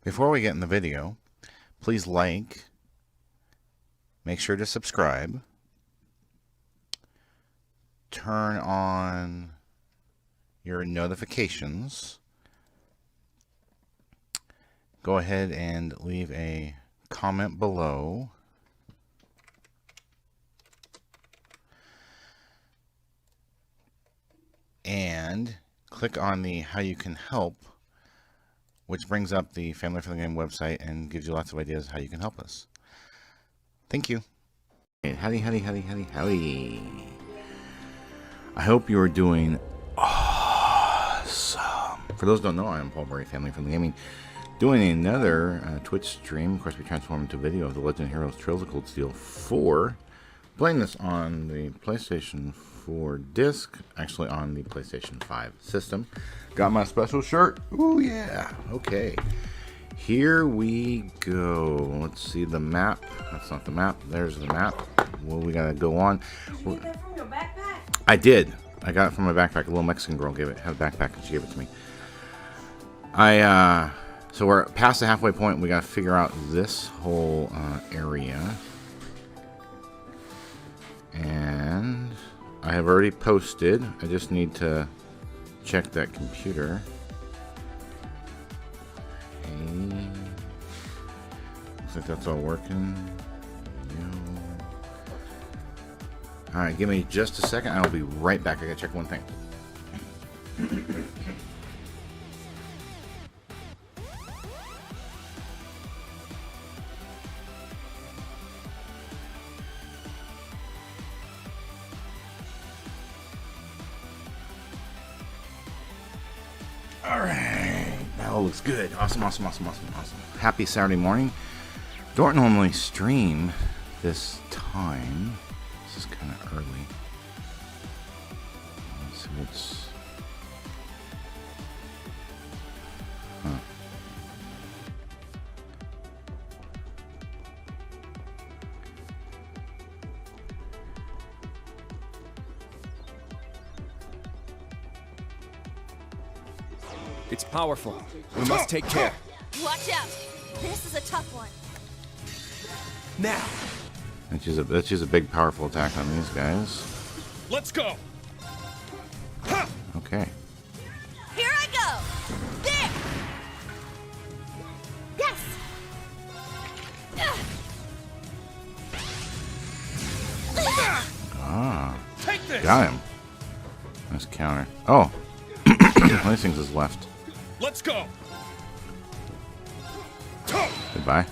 Before we get in the video, please like, make sure to subscribe, turn on your notifications, go ahead and leave a comment below, and click on the how you can help, which brings up the Family Friendly Game website and gives you lots of ideas how you can help us. Thank you. Howdy. I hope you are doing awesome. For those who don't know, I am Paul Murray, Family Friendly Gaming, doing another Twitch stream. Of course, we transformed into video of the Legend of Heroes Trails of Cold Steel 4. Playing this on the PlayStation 4 disc, actually on the PlayStation 5 system. Got my special shirt. Ooh, yeah. Okay. Here we go. Let's see the map. That's not the map. There's the map. Well, we gotta go on. Did you get that from your backpack? I did. I got it from my backpack. A little Mexican girl had a backpack and she gave it to me. So we're past the halfway point. We gotta figure out this whole area. And I have already posted. I just need to check that computer. Okay. Looks like that's all working. Alright, give me just a second. I'll be right back. I gotta check one thing. Alright, that all looks good. Awesome. Happy Saturday morning. Don't normally stream this time. This is kind of early. Let's see what's... It's powerful. We must take care. Watch out! This is a tough one. Now. Let's use a big, powerful attack on these guys. Let's go. Okay. Here I go! There! Yes! Ah. Take this. Got him. Nice counter. Oh. One of these things is left. Let's go. Goodbye.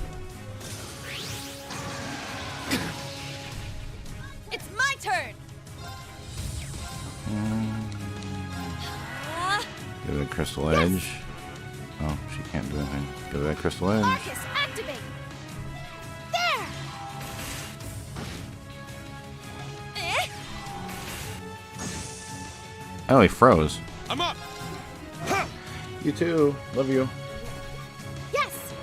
It's my turn! Give it a crystal edge. Oh, she can't do anything. Give it a crystal edge. Arcus, activate! There! Eh? Oh, he froze. I'm up. You too. Love you. Yes!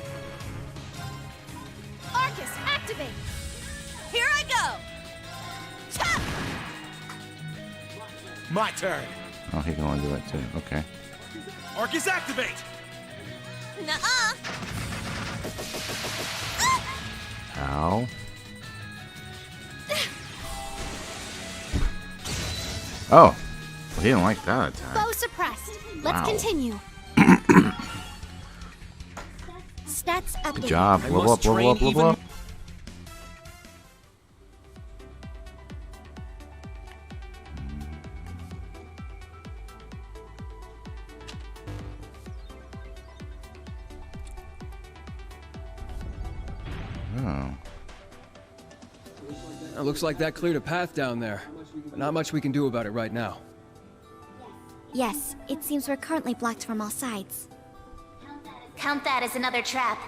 Arcus, activate! Here I go! Chop! My turn. Oh, he can only do that too. Okay. Arcus, activate. Nuh-uh! Ow. Oh. Well, he didn't like that attack. Foe suppressed. Let's Wow. continue. Stats updated. Good job. I Level must up, level up, train level up. Oh. It looks like that cleared a path down there. But not much we can do about it right now. Yes, it seems we're currently blocked from all sides. Count that as another trap.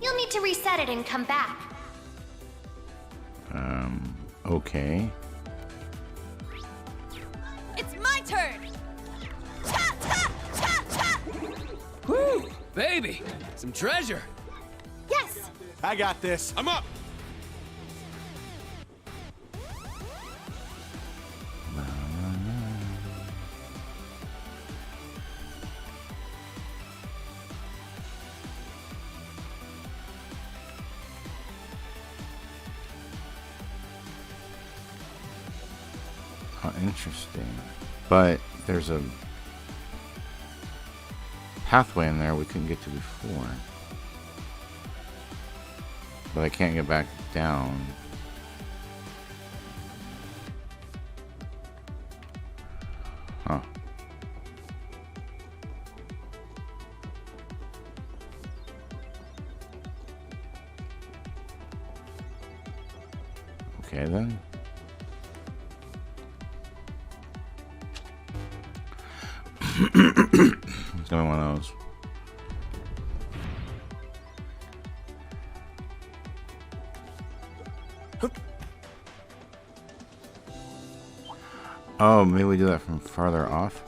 You'll need to reset it and come back. Okay. It's my turn! Chop, chop, chop, chop! Woo! Baby! Some treasure! Yes! I got this. I'm up. La, la, la. Oh, interesting. But there's a pathway in there we couldn't get to before. But I can't get back down. Huh. Okay then. It's gonna be one of those. Oh, maybe we do that from farther off.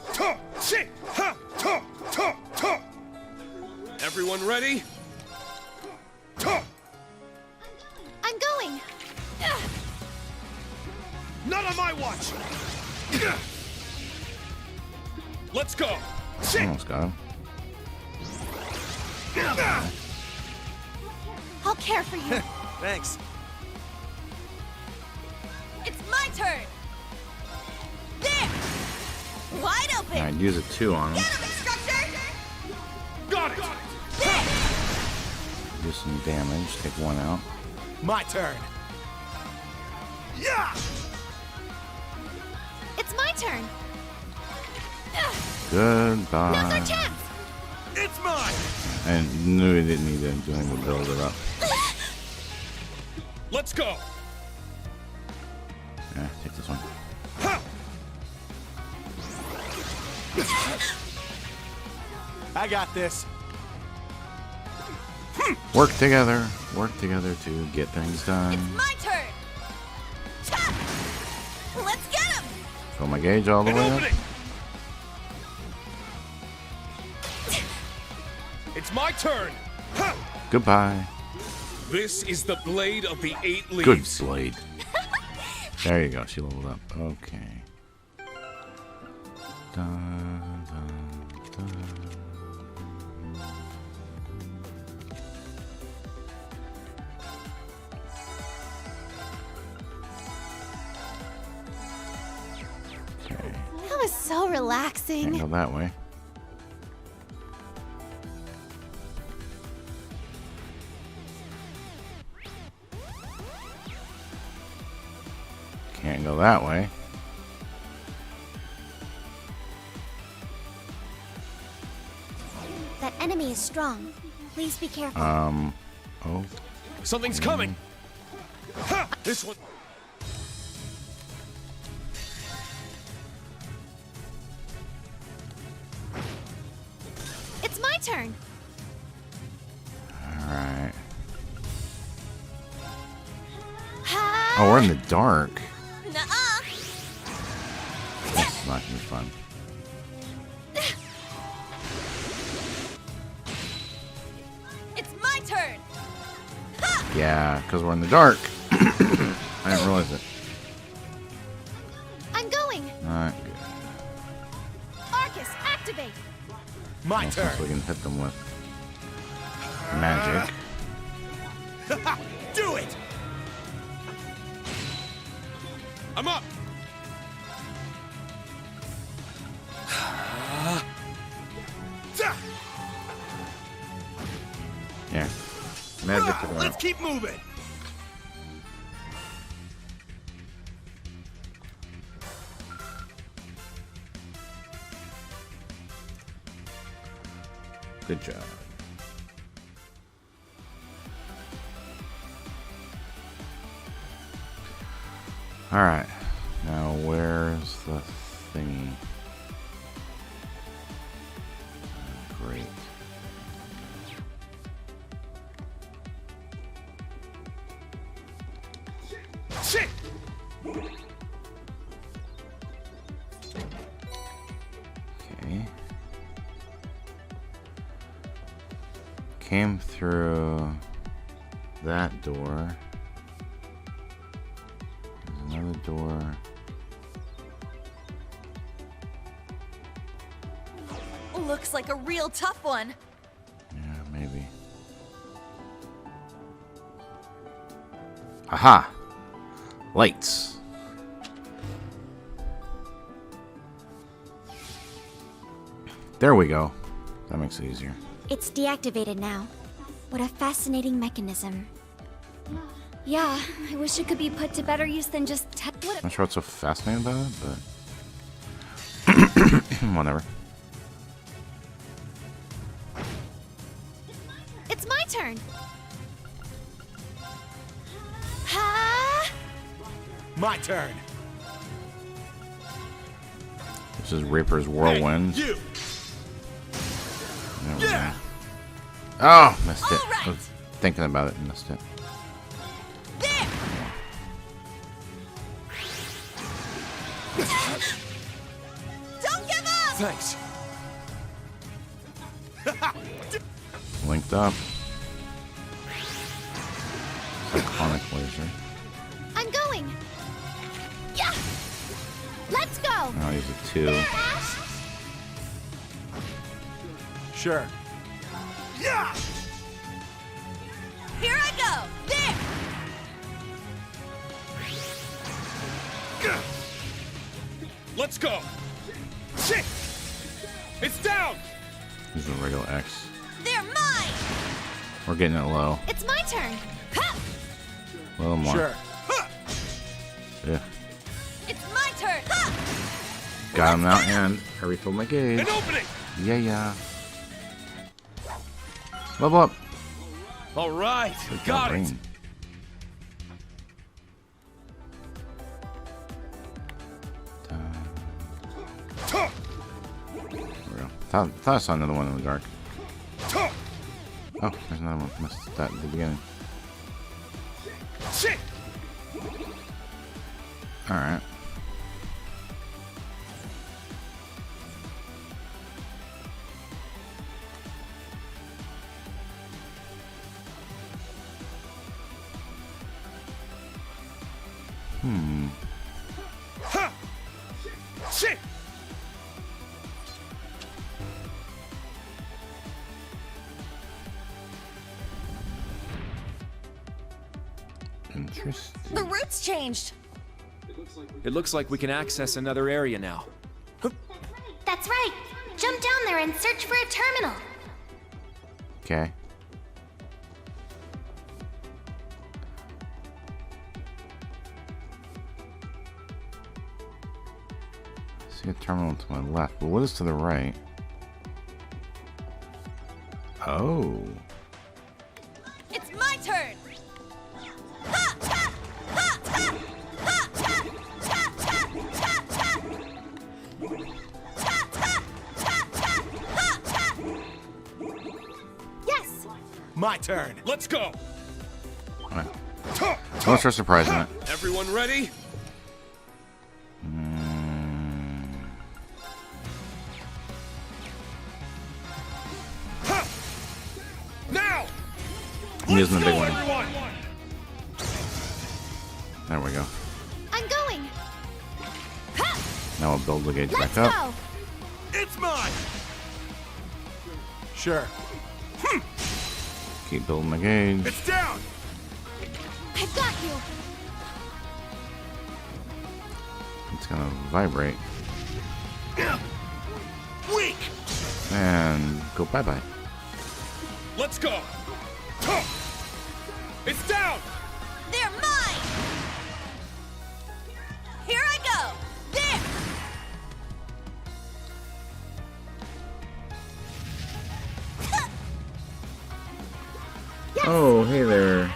Everyone ready? I'm going. Not on my watch. Let's go. Almost got him. I'll care for you. Thanks. It's my turn. There. Wide open. Alright, use a 2 on him. Get him, instructor. Got it. There. Do some damage. Take one out. My turn. Yeah. It's my turn. Now's our Goodbye. chance. It's mine. I knew he didn't need to do anything to build it up. Let's go. Yeah, take this one. I got this. Work together. Work together to get things done. It's my turn. Cha! Let's get him. Fill my gauge all the An way up. opening. It's my turn. Goodbye. This is the blade of the 8 Good leaves. blade. There you go. She leveled up. Okay. Dun, dun, dun. Okay. That was so relaxing. Can't go that way. Can't go that way. That enemy is strong. Please be careful. Oh. Something's coming. Ha! This one. It's my turn. Alright. Ha! Oh, we're in the dark. Nuh-uh. That's not gonna be fun. It's my turn. Yeah, because we're in the dark. I didn't realize it. I'm going. Alright, good. Arcus, activate. My Well, turn. since we can hit them with magic. Do it. I'm up. Yeah. Magic to the Let's keep moving. Good job. Alright. Now where's the thingy? Great. Shit. Okay. Came through that door. There's another door. Looks like a real tough one. Yeah, maybe. Aha! Lights. There we go. That makes it easier. It's deactivated now. What a fascinating mechanism. Yeah, I wish it could be put to better use than just what Not sure what's so fascinating about it, but whatever. It's my turn. Ha! My turn. This is Reaper's Whirlwind. You. There we Yeah. go. Oh, missed it. All right. I was thinking about it and missed it. There! Don't give up! Thanks. Linked up. Cyclonic laser. I'm going. Yeah. Let's go. I'll use a 2. There, Ash. Sure. Yeah. Here I go! There! Let's go. Shit! It's down. Use a regular X. They're mine! We're getting it low. It's my turn. Ha! A little more. Sure. Yeah. It's my turn! Ha! Got him out and I refilled my gauge. An opening. Yeah. Level up. All right. Good job, Got it. Rain. There we go. Thought I saw another one in the dark. Oh, there's another one. Missed that at the beginning. Shit. Alright. Ha! Shit. Interesting. The route's changed! It looks like we can access another area now. That's right. Jump down there and search for a terminal. Okay. See a terminal to my left, but what is to the right? Oh. It's my turn! Ha! Ha! Ha! Ha! Ha! Ha! Ha! Ha! Ha! Ha! Ha! Ha! Ha! Ha! Yes. My turn. Let's go. Alright. What's for surprising it? Everyone ready? Ha! Now. I'm using the big Go, one. everyone. There we go. I'm going. Now we'll build the gauge Let's back up. go. It's mine. Sure. Keep building my gauge. It's down. I've got you. It's gonna vibrate Weak. and go bye-bye. Let's go. Ha! It's down. They're mine! Here I go! There! Oh, hey there.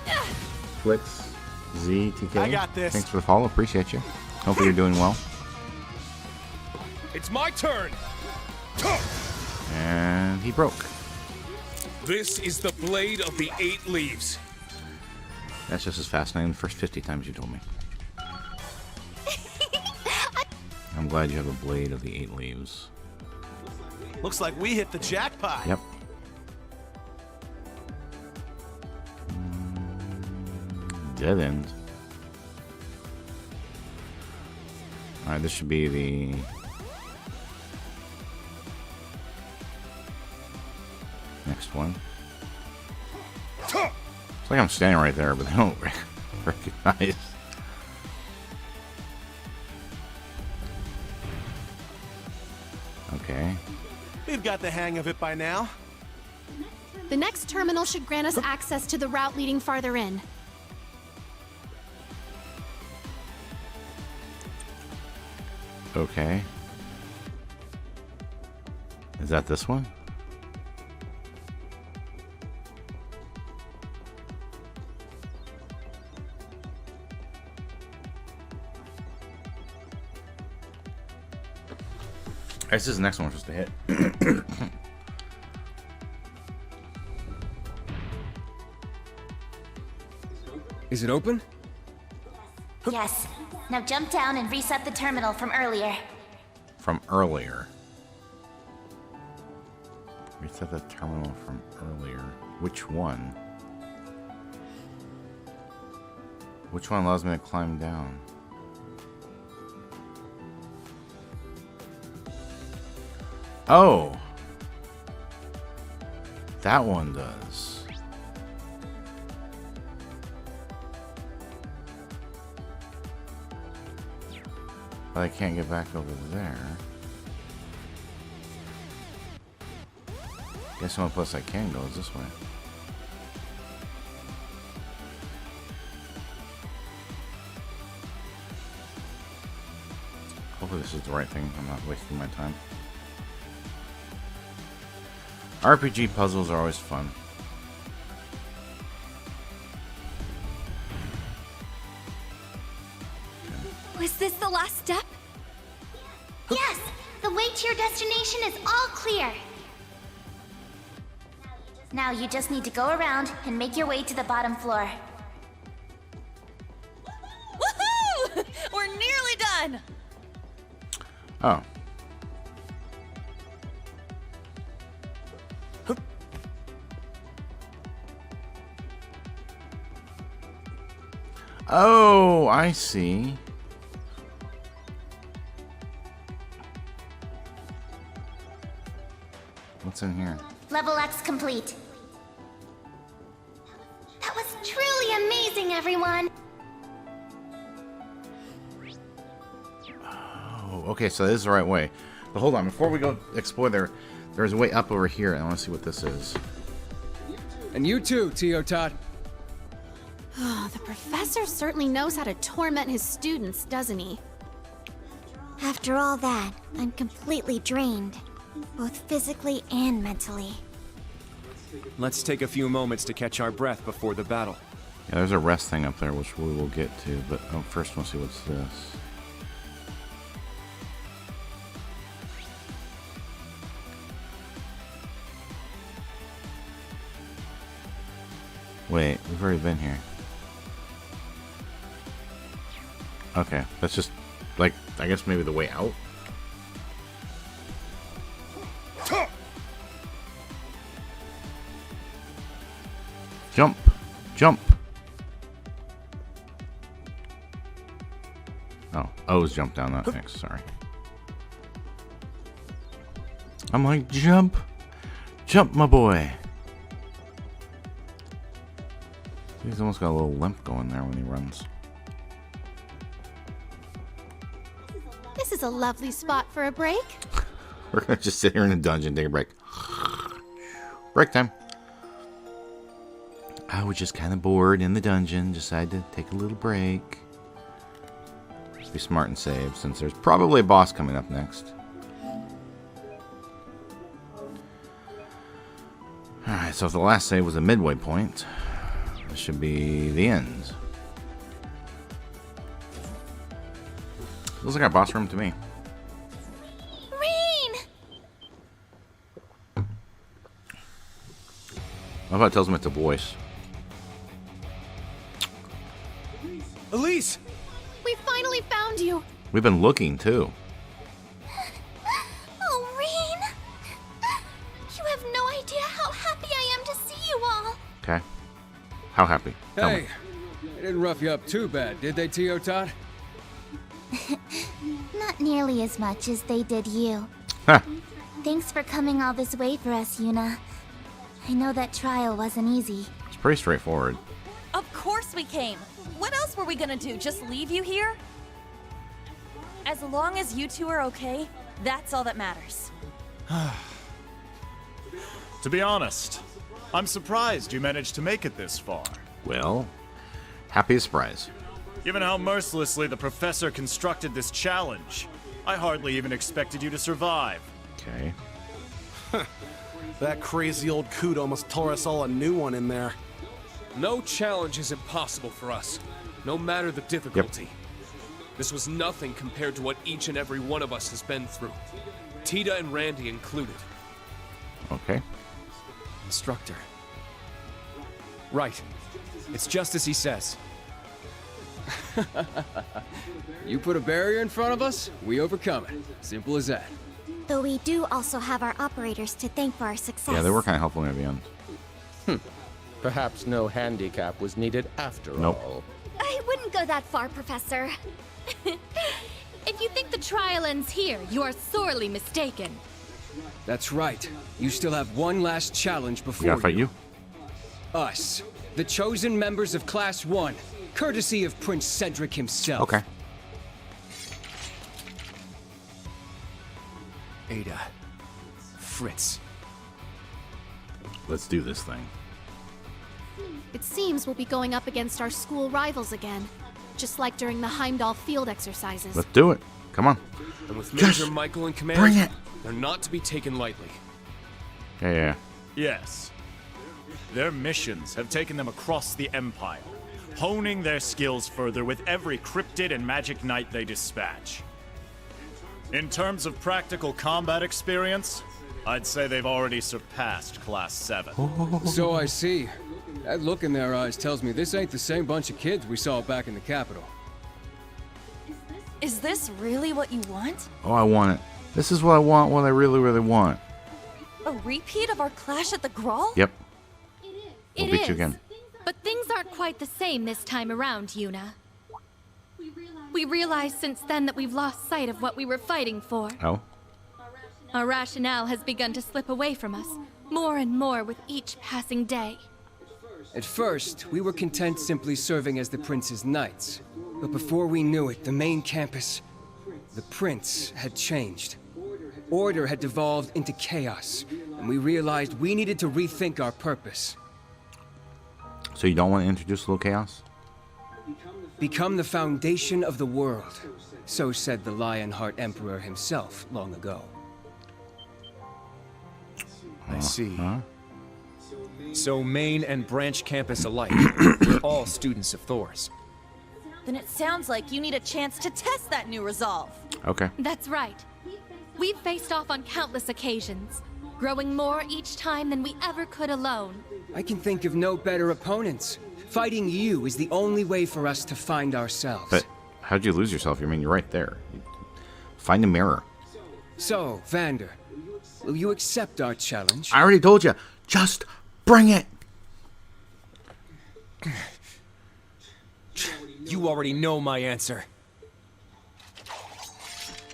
Flix, Z, TK. I got this. Thanks for the follow. Appreciate you. Hopefully you're doing well. It's my turn. Ha! And he broke. This is the blade of the 8 leaves. That's just as fascinating the first 50 times you told me. I'm glad you have a blade of the 8 leaves. Looks like we hit the jackpot. Yep. Dead end. Alright, this should be the... next one. Ha! It's like I'm standing right there, but they don't recognize. Okay. We've got the hang of it by now. The next terminal should grant us access to the route leading farther in. Okay. Is that this one? This is the next one we're supposed to hit. Is it open? Yes. Now jump down and reset the terminal from earlier. From earlier. Reset the terminal from earlier. Which one? Which one allows me to climb down? Oh! That one does. But I can't get back over there. Guess the only place I can go is this way. Hopefully this is the right thing. I'm not wasting my time. RPG puzzles are always fun. Was this the last step? Yes! The way to your destination is all clear. Now you just need to go around and make your way to the bottom floor. Woohoo! We're nearly done! Oh. Oh, I see. What's in here? Level X complete. That was truly amazing, everyone! Oh, okay, so this is the right way. But hold on, before we go explore there's a way up over here, and I want to see what this is. And you too, Teotot. Oh, the professor certainly knows how to torment his students, doesn't he? After all that, I'm completely drained, both physically and mentally. Let's take a few moments to catch our breath before the battle. Yeah, there's a rest thing up there, which we will get to, but first we'll see what's this. Wait, we've already been here. Okay, that's just, like, I guess maybe the way out? Jump! Jump! Oh, O's jump down that next, sorry. I'm like, jump! Jump, my boy! He's almost got a little limp going there when he runs. This is a lovely spot for a break. We're gonna just sit here in the dungeon, take a break. Break time. I was just kind of bored in the dungeon, decided to take a little break. Just be smart and save, since there's probably a boss coming up next. Alright, so if the last save was a midway point, this should be the end. Looks like our boss room to me. Rain! How about it tells him it's a voice? Elise! We finally found you! We've been looking too. Oh, Rain! You have no idea how happy I am to see you all! Okay. How happy? Tell me. Hey, they didn't rough you up too bad, did they, Teotot? Not nearly as much as they did you. Huh. Thanks for coming all this way for us, Yuna. I know that trial wasn't easy. It's pretty straightforward. Of course we came. What else were we gonna do? Just leave you here? As long as you two are okay, that's all that matters. To be honest, I'm surprised you managed to make it this far. Well, happy surprise. Given how mercilessly the professor constructed this challenge, I hardly even expected you to survive. Okay. That crazy old coot almost tore us all a new one in there. No challenge is impossible for us, no matter the difficulty. This was nothing compared to what each and every one of us has been through. Tita and Randy included. Okay. Instructor. Right. It's just as he says. You put a barrier in front of us, we overcome it. Simple as that. Though we do also have our operators to thank for our success. Yeah, they were kind of helpful near the end. Perhaps no handicap was needed after Nope. all. I wouldn't go that far, Professor. If you think the trial ends here, you are sorely mistaken. That's right. You still have one last challenge We before gotta fight you. Us, the chosen members of Class 1, courtesy of Prince Cedric himself. Okay. Ada. Fritz. Let's do this thing. It seems we'll be going up against our school rivals again, just like during the Heimdall field exercises. Let's do it. Come on. And with Just Major Michael in command, bring it. they're not to be taken lightly. Yeah. Yes. Their missions have taken them across the Empire, honing their skills further with every cryptid and magic knight they dispatch. In terms of practical combat experience, I'd say they've already surpassed Class 7. So I see. That look in their eyes tells me this ain't the same bunch of kids we saw back in the capital. Is this really what you want? Oh, I want it. This is what I want, what I really, really want. A repeat of our clash at the Grawl? Yep. We'll It beat is. you again. But things aren't quite the same this time around, Yuna. We realized since then that we've lost sight of what we were fighting for. Oh? Our rationale has begun to slip away from us, more and more with each passing day. At first, we were content simply serving as the Prince's knights. But before we knew it, the main campus, the Prince, had changed. Order had devolved into chaos, and we realized we needed to rethink our purpose. So you don't want to introduce a little chaos? Become the foundation of the world. So said the Lionheart Emperor himself long ago. I see. Huh? So main and branch campus alike, we're all students of Thor's. Then it sounds like you need a chance to test that new resolve. Okay. That's right. We've faced off on countless occasions, growing more each time than we ever could alone. I can think of no better opponents. Fighting you is the only way for us to find ourselves. But how'd you lose yourself? I mean, you're right there. Find a mirror. So, Vander, will you accept our challenge? I already told you. Just bring it. You already know my answer.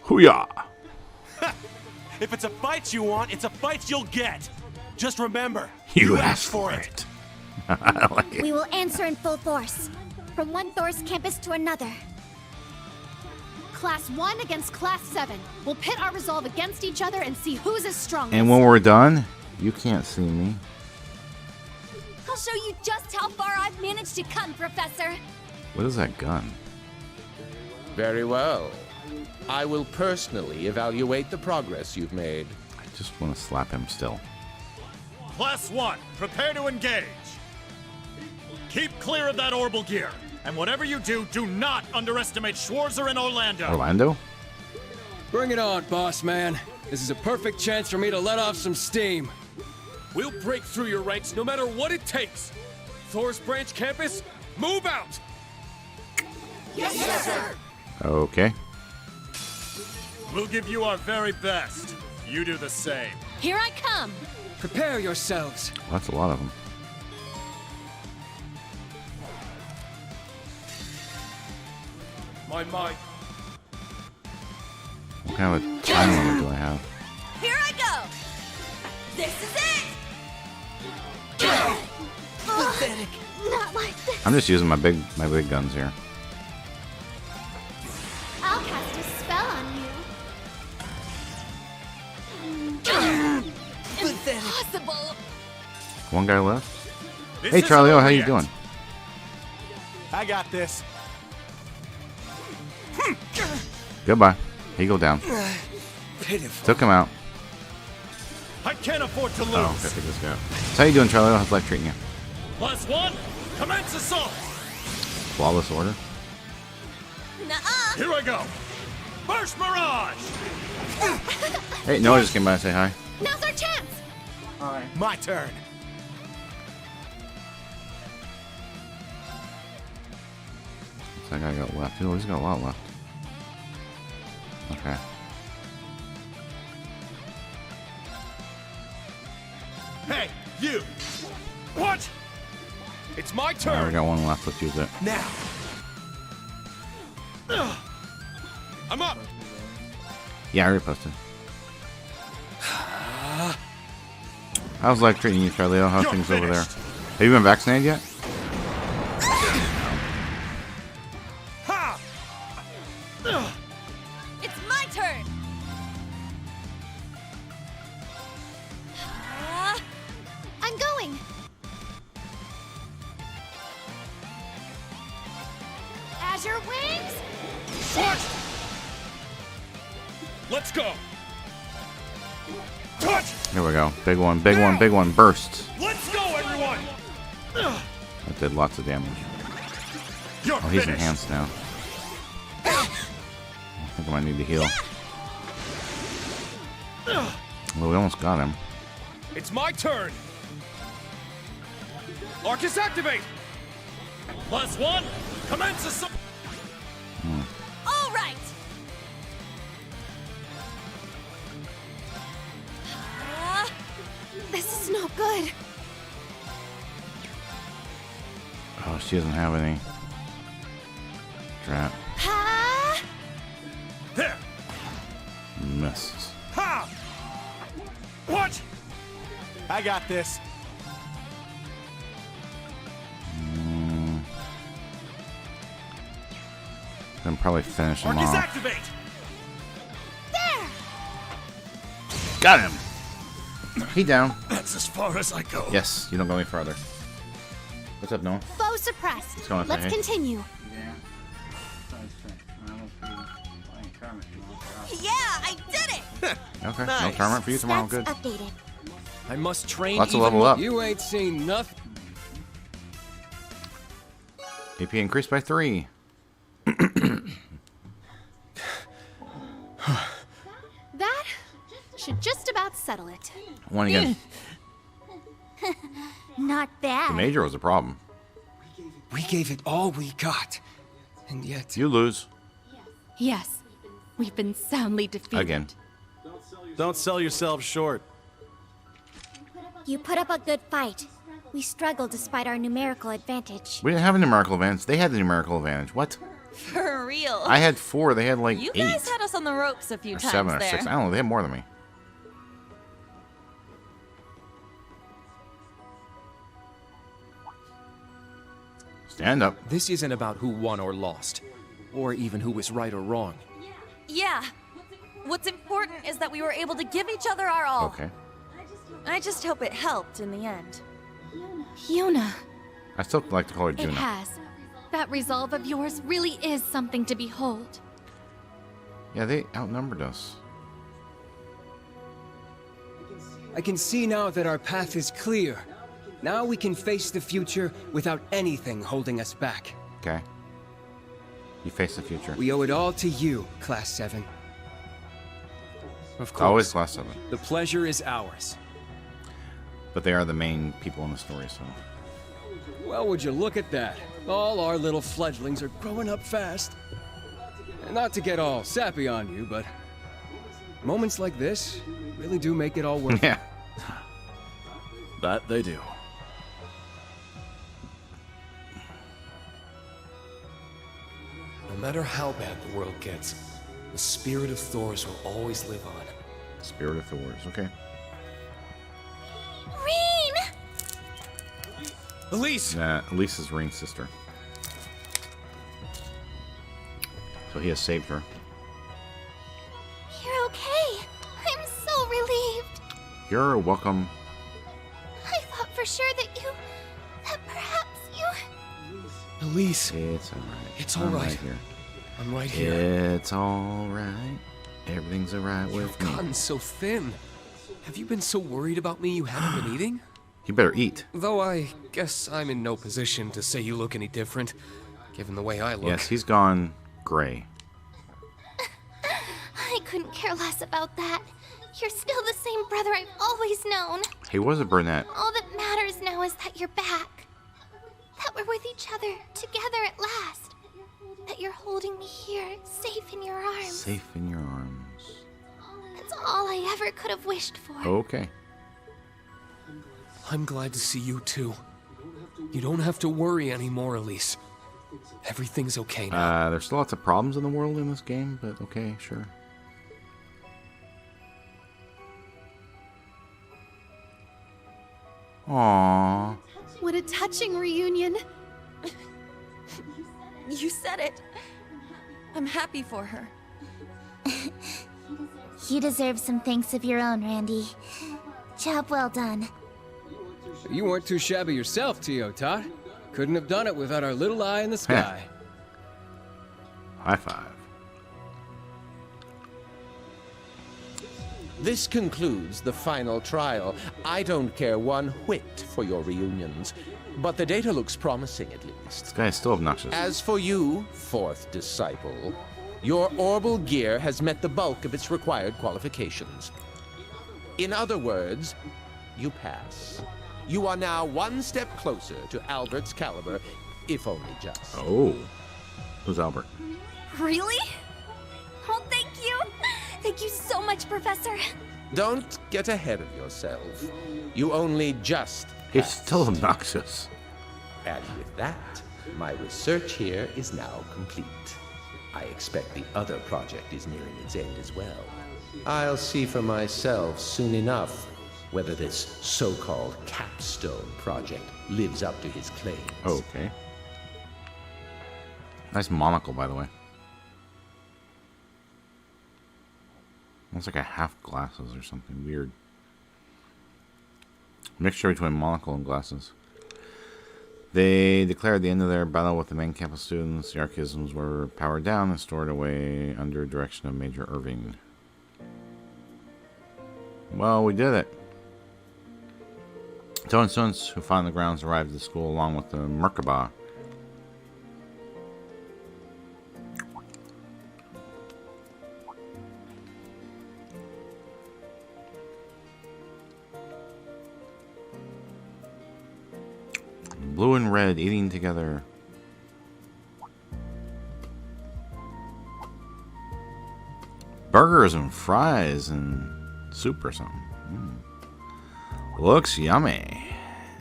Hooyah. If it's a fight you want, it's a fight you'll get. Just remember, You asked for it. I like it. We will answer in full force, from one Thor's campus to another. Class 1 against Class 7. We'll pit our resolve against each other and see who's as strong. And when we're done, you can't see me. I'll show you just how far I've managed to come, Professor. What is that gun? Very well. I will personally evaluate the progress you've made. I just want to slap him still. Class 1, prepare to engage. Keep clear of that orbital gear. And whatever you do, do not underestimate Schwarzer and Orlando. Orlando? Bring it on, boss man. This is a perfect chance for me to let off some steam. We'll break through your ranks no matter what it takes. Thor's branch campus, move out! Yes, sir. Okay. We'll give you our very best. You do the same. Here I come. Prepare yourselves. That's a lot of them. My mind. What kind of a time limit do I have? Here I go. This is it. Pathetic. Not like this. I'm just using my big guns here. I'll cast a spell on you. Impossible. One guy left. This Hey, isn't Charlie, over how you yet. doing? I got this. Goodbye. He go down. Pitiful. Took him out. I can't afford to lose. Oh, okay, take this guy out. So how you doing, Charlie? How's life treating you? +1, commence assault. Flawless order. Nuh-uh. Here I go. Burst Mirage. Hey, Noah just came by to say hi. Now's our chance! My turn. That guy got left. Oh, he's got a lot left. Okay. Hey, you. What? It's my Alright, turn. we got one left. Let's use it. Now. I'm up. Yeah, I already posted. How's life treating you, Charlie? How's You're things over there? finished. Have you been vaccinated yet? Ha! It's my turn. I'm going! Azure Wings? What? Let's go. Touch. Here we go. Big one, big one, big one. Burst. Let's go, everyone. That did lots of damage. You're Oh, he's finished. enhanced now. I think I might need to heal. Well, we almost got him. It's my turn. Arcus activate. +1, commence assault. All right. This is no good. Oh, she doesn't have any. Trap. Ha! There. Missed. Ha. What? I got this. Then probably finish him Arcus off. activate. There! Got him! He down. That's as far as I go. Yes, you don't go any farther. What's up, Noah? Foe suppressed. What's going on, Let's hey? continue. Yeah, I did it. Okay, no Nice. tournament for you tomorrow. Stats Good. updated. I must train. Lots of even level more- up. You ain't seen nothing. AP increased by 3. That should just about settle it. One again. Not The bad. major was a problem. We gave it all we got. And yet, You lose. Yes, we've been soundly defeated. Again. Don't sell yourselves short. You put up a good fight. We struggled despite our numerical advantage. We didn't have a numerical advantage. They had the numerical advantage. What? For real. I had 4. They had like You 8. guys had us on the ropes a few Or times 7 or there. 6. I don't know. They had more than me. Stand up. This isn't about who won or lost, or even who was right or wrong. Yeah. What's important is that we were able to give each other our all. Okay. I just hope it helped in the end. Yuna, I still like to call her it Juna. has. That resolve of yours really is something to behold. Yeah, they outnumbered us. I can see now that our path is clear. Now we can face the future without anything holding us back. Okay. You face the future. We owe it all to you, Class 7. Of course. Always class 7. The pleasure is ours. But they are the main people in the story, so. Well, would you look at that? All our little fledglings are growing up fast. And not to get all sappy on you, but moments like this really do make it all worth it. Yeah. That they do. No matter how bad the world gets, the spirit of Thor's will always live on. Spirit of Thor's. Okay. Reen! Elise! Nah, Lisa's Rain's sister. So he has saved her. You're okay. I'm so relieved. You're welcome. I thought for sure Elise. It's alright. It's I'm alright. right here. I'm right here. It's alright. Everything's alright with You've me. gotten so thin. Have you been so worried about me you haven't been eating? You better eat. Though I guess I'm in no position to say you look any different, given the way I look. Yes, he's gone gray. I couldn't care less about that. You're still the same brother I've always known. He was a brunette. All that matters now is that you're back. That we're with each other, together at last. That you're holding me here, safe in your arms. Safe in your arms. That's all I ever could have wished for. Okay. I'm glad to see you too. You don't have to worry anymore, Elise. Everything's okay now. There's still lots of problems in the world in this game, but okay, sure. Aww. What a touching reunion. You said it. I'm happy for her. You deserve some thanks of your own, Randy. Job well done. You weren't too shabby yourself, Teotot. Couldn't have done it without our little eye in the sky. High five. This concludes the final trial. I don't care one whit for your reunions, but the data looks promising at least. This guy is still obnoxious. As for you, fourth disciple, your orbal gear has met the bulk of its required qualifications. In other words, you pass. You are now one step closer to Albert's caliber, if only just. Oh. Who's Albert? Really? Oh, thank you. Thank you so much, Professor. Don't get ahead of yourself. You only just He's still obnoxious. And with that, my research here is now complete. I expect the other project is nearing its end as well. I'll see for myself soon enough whether this so-called capstone project lives up to his claims. Okay. Nice monocle, by the way. Looks like a half glasses or something weird. Mixture between monocle and glasses. They declared the end of their battle with the main campus students. The archaisms were powered down and stored away under direction of Major Irving. Well, we did it. Toe and students who fought on the grounds arrived at the school along with the Merkaba. Blue and red eating together. Burgers and fries and soup or something. Looks yummy.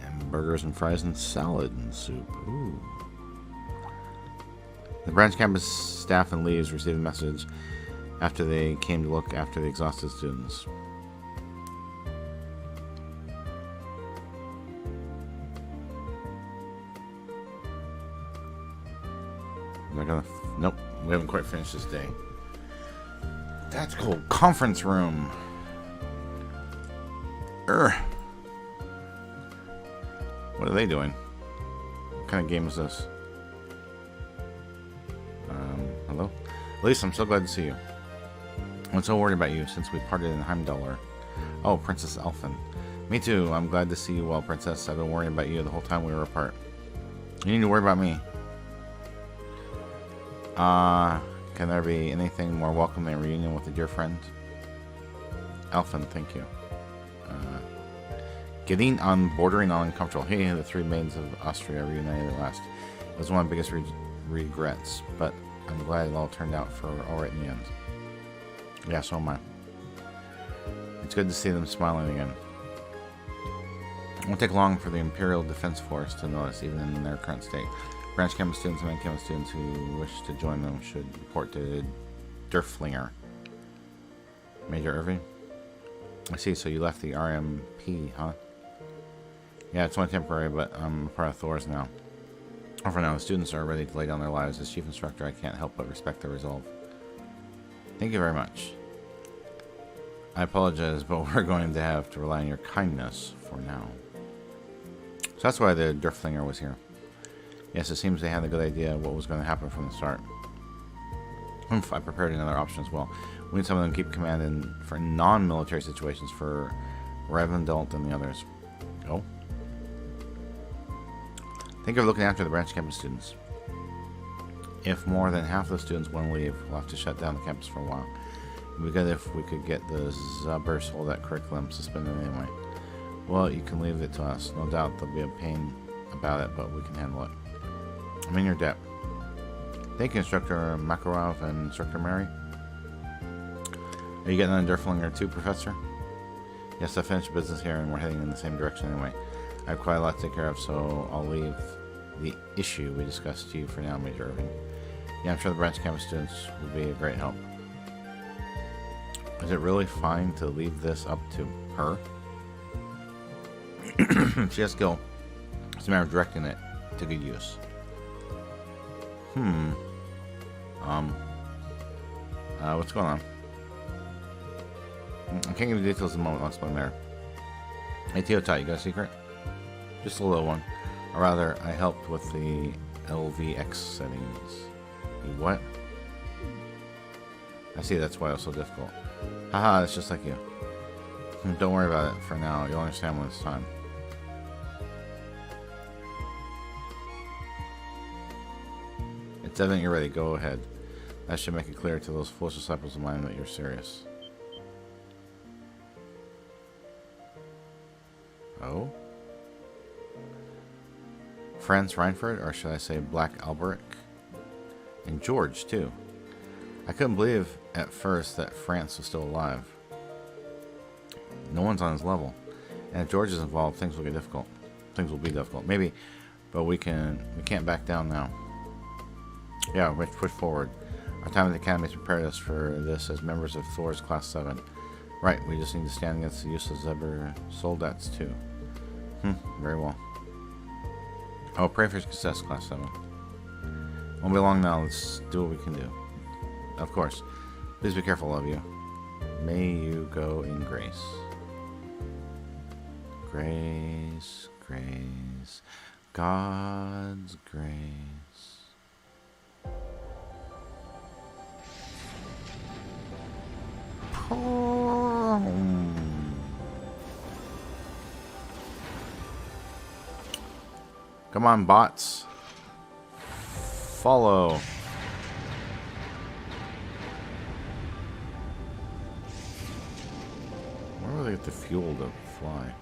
And burgers and fries and salad and soup. Ooh. The branch campus staff and leaves received a message after they came to look after the exhausted students. Nope, we haven't quite finished this day. Tactical conference room. What are they doing? What kind of game is this? Hello? Elise, I'm so glad to see you. I'm so worried about you since we parted in Heimdall. Oh, Princess Elfin. Me too. I'm glad to see you well, Princess. I've been worrying about you the whole time we were apart. You need to worry about me. Can there be anything more welcome than a reunion with a dear friend? Elfin, thank you. Getting on bordering on uncomfortable. Hey, the three maidens of Austria reunited at last. It was one of my biggest regrets, but I'm glad it all turned out for alright in the end. Yeah, so am I. It's good to see them smiling again. It won't take long for the Imperial Defense Force to notice, even in their current state. Branch campus students and main campus students who wish to join them should report to Derflinger. Major Irving? I see, so you left the RMP, huh? Yeah, it's only temporary, but I'm part of Thor's now. For now, the students are ready to lay down their lives. As chief instructor, I can't help but respect their resolve. Thank you very much. I apologize, but we're going to have to rely on your kindness for now. So that's why the Derflinger was here. Yes, it seems they had a good idea of what was going to happen from the start. I prepared another option as well. We need someone to keep command in for non-military situations for Revendelt and the others. Oh. Think of looking after the branch campus students. If more than half of the students want to leave, we'll have to shut down the campus for a while. It'd be good if we could get the Zubbers whole that curriculum suspended anyway. Well, you can leave it to us. No doubt there'll be a pain about it, but we can handle it. I'm in your debt. Thank you, Instructor Makarov and Instructor Mary. Are you getting on Durflinger too, Professor? Yes, I finished business here and we're heading in the same direction anyway. I have quite a lot to take care of, so I'll leave the issue we discussed to you for now, Major Irving. Yeah, I'm sure the branch campus students will be a great help. Is it really fine to leave this up to her? She has skill. It's a matter of directing it to good use. What's going on? I can't give you details in a moment. I'll explain later. Hey, Teotai, you got a secret? Just a little one. Or rather, I helped with the LVX settings. You what? I see, that's why it was so difficult. Haha, it's just like you. Don't worry about it for now. You'll understand when it's time. It's evident you're ready. Go ahead. That should make it clear to those foolish disciples of mine that you're serious. Oh? Franz Reinford, or should I say Black Alberic? And George, too. I couldn't believe at first that France was still alive. No one's on his level. And if George is involved, things will get difficult. Things will be difficult. Maybe, but we can't back down now. Yeah, we have to push forward. Our time at the Academy has prepared us for this as members of Thor's Class 7. Right, we just need to stand against the useless Zebra soldats too. Very well. Oh, pray for success, Class 7. Won't be long now, let's do what we can do. Of course. Please be careful of you. May you go in grace. Grace, grace, God's grace. Come on, bots. Follow. Where will they get the fuel to fly?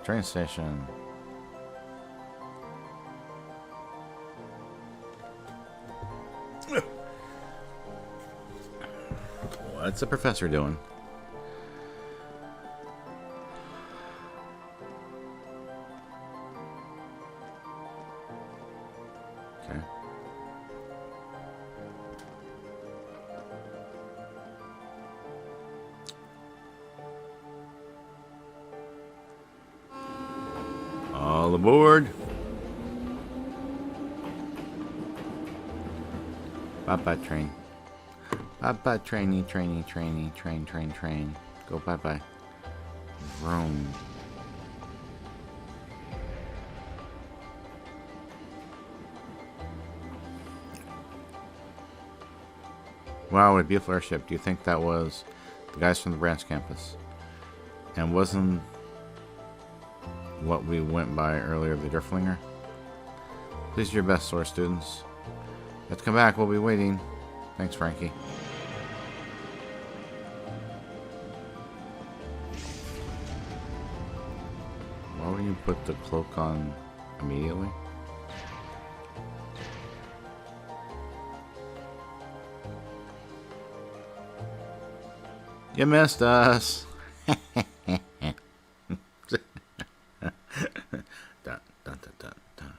Train station. What's the professor doing? Okay. All aboard. Bye-bye, train. Bye-bye, trainy, trainy, trainy, train, train, train. Go bye-bye. Vroom. Wow, what a beautiful airship. Do you think that was the guys from the branch campus? And wasn't what we went by earlier the Durflinger? Please do your best, Source students. Let's come back, we'll be waiting. Thanks, Frankie. Why would you put the cloak on immediately? You missed us. Dun, dun, dun, dun, dun.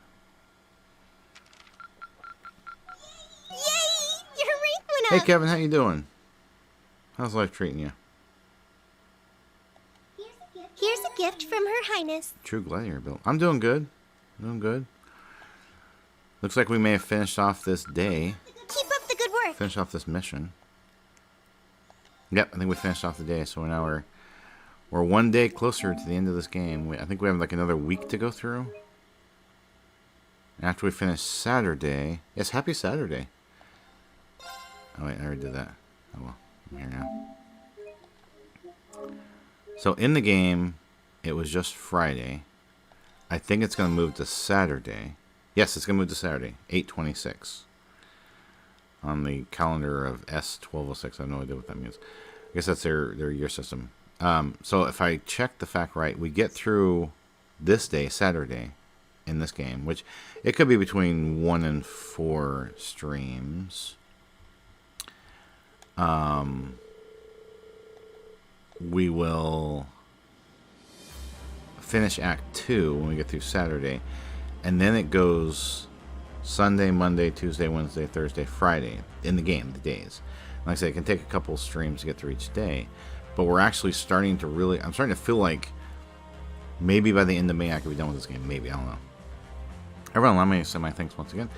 Hey Kevin, how you doing? How's life treating you? Here's a gift from Her Highness. True gladiator build. I'm doing good. Doing good. Looks like we may have finished off this day. Keep up the good work. Finish off this mission. Yep, I think we finished off the day, so now We're one day closer to the end of this game. I think we have like another week to go through. And after we finish Saturday... Yes, happy Saturday. Oh wait, I already did that. Oh well, I'm here now. So in the game, it was just Friday. I think it's going to move to Saturday. Yes, it's going to move to Saturday, 8/26. On the calendar of S1206. I have no idea what that means. I guess that's their year system. So if I check the fact right, we get through this day, Saturday, in this game, which it could be between 1 and 4 streams. We will finish Act 2 when we get through Saturday, and then it goes Sunday, Monday, Tuesday, Wednesday, Thursday, Friday in the game, the days. Like I said, it can take a couple streams to get through each day, but we're actually starting to really, I'm starting to feel like maybe by the end of May I could be done with this game. Maybe, I don't know. Everyone, allow me to say my thanks once again.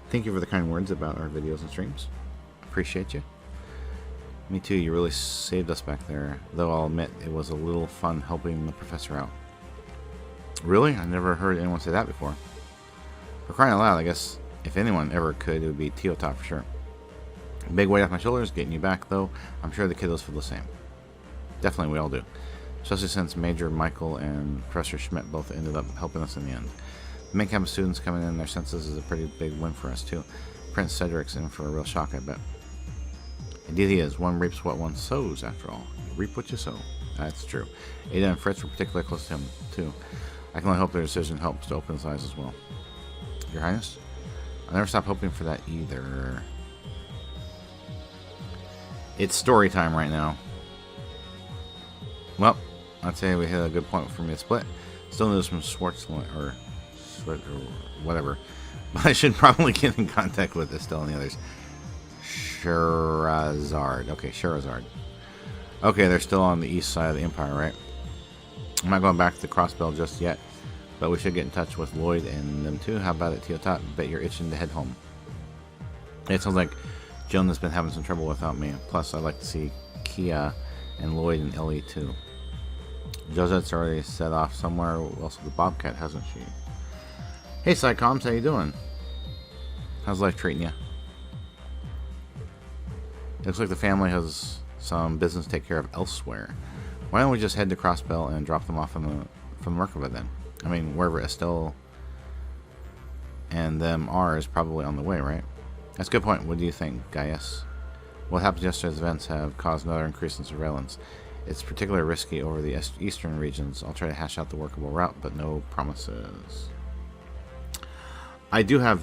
Thank you for the kind words about our videos and streams. Appreciate you. Me too, you really saved us back there. Though I'll admit, it was a little fun helping the professor out. Really? I never heard anyone say that before. For crying out loud, I guess if anyone ever could, it would be Teotot for sure. Big weight off my shoulders, getting you back though. I'm sure the kiddos feel the same. Definitely, we all do. Especially since Major Michael and Professor Schmidt both ended up helping us in the end. The main campus students coming in their senses is a pretty big win for us too. Prince Cedric's in for a real shock, I bet. Indeed he is. One reaps what one sows, after all. You reap what you sow. That's true. Ada and Fritz were particularly close to him, too. I can only hope their decision helps to open his eyes as well. Your Highness? I'll never stop hoping for that either. It's story time right now. Well, I'd say we hit a good point for me to split. Still news from Schwartzland, or whatever. But I should probably get in contact with Estelle and the others. Sherazard. Okay, Sherazard. Okay, they're still on the east side of the Empire, right? I'm not going back to the Crossbell just yet, but we should get in touch with Lloyd and them too. How about it, Teotot? Bet you're itching to head home. It sounds like Jonah's been having some trouble without me. Plus, I'd like to see Kia and Lloyd and Ellie too. Josette's already set off somewhere else with the Bobcat, hasn't she? Hey, Psychoms, how you doing? How's life treating you? Looks like the family has some business to take care of elsewhere. Why don't we just head to Crossbell and drop them off from the Merkaba then? I mean, wherever Estelle and them are is probably on the way, right? That's a good point. What do you think, Gaius? What happened yesterday's events have caused another increase in surveillance. It's particularly risky over the eastern regions. I'll try to hash out the workable route, but no promises. I do have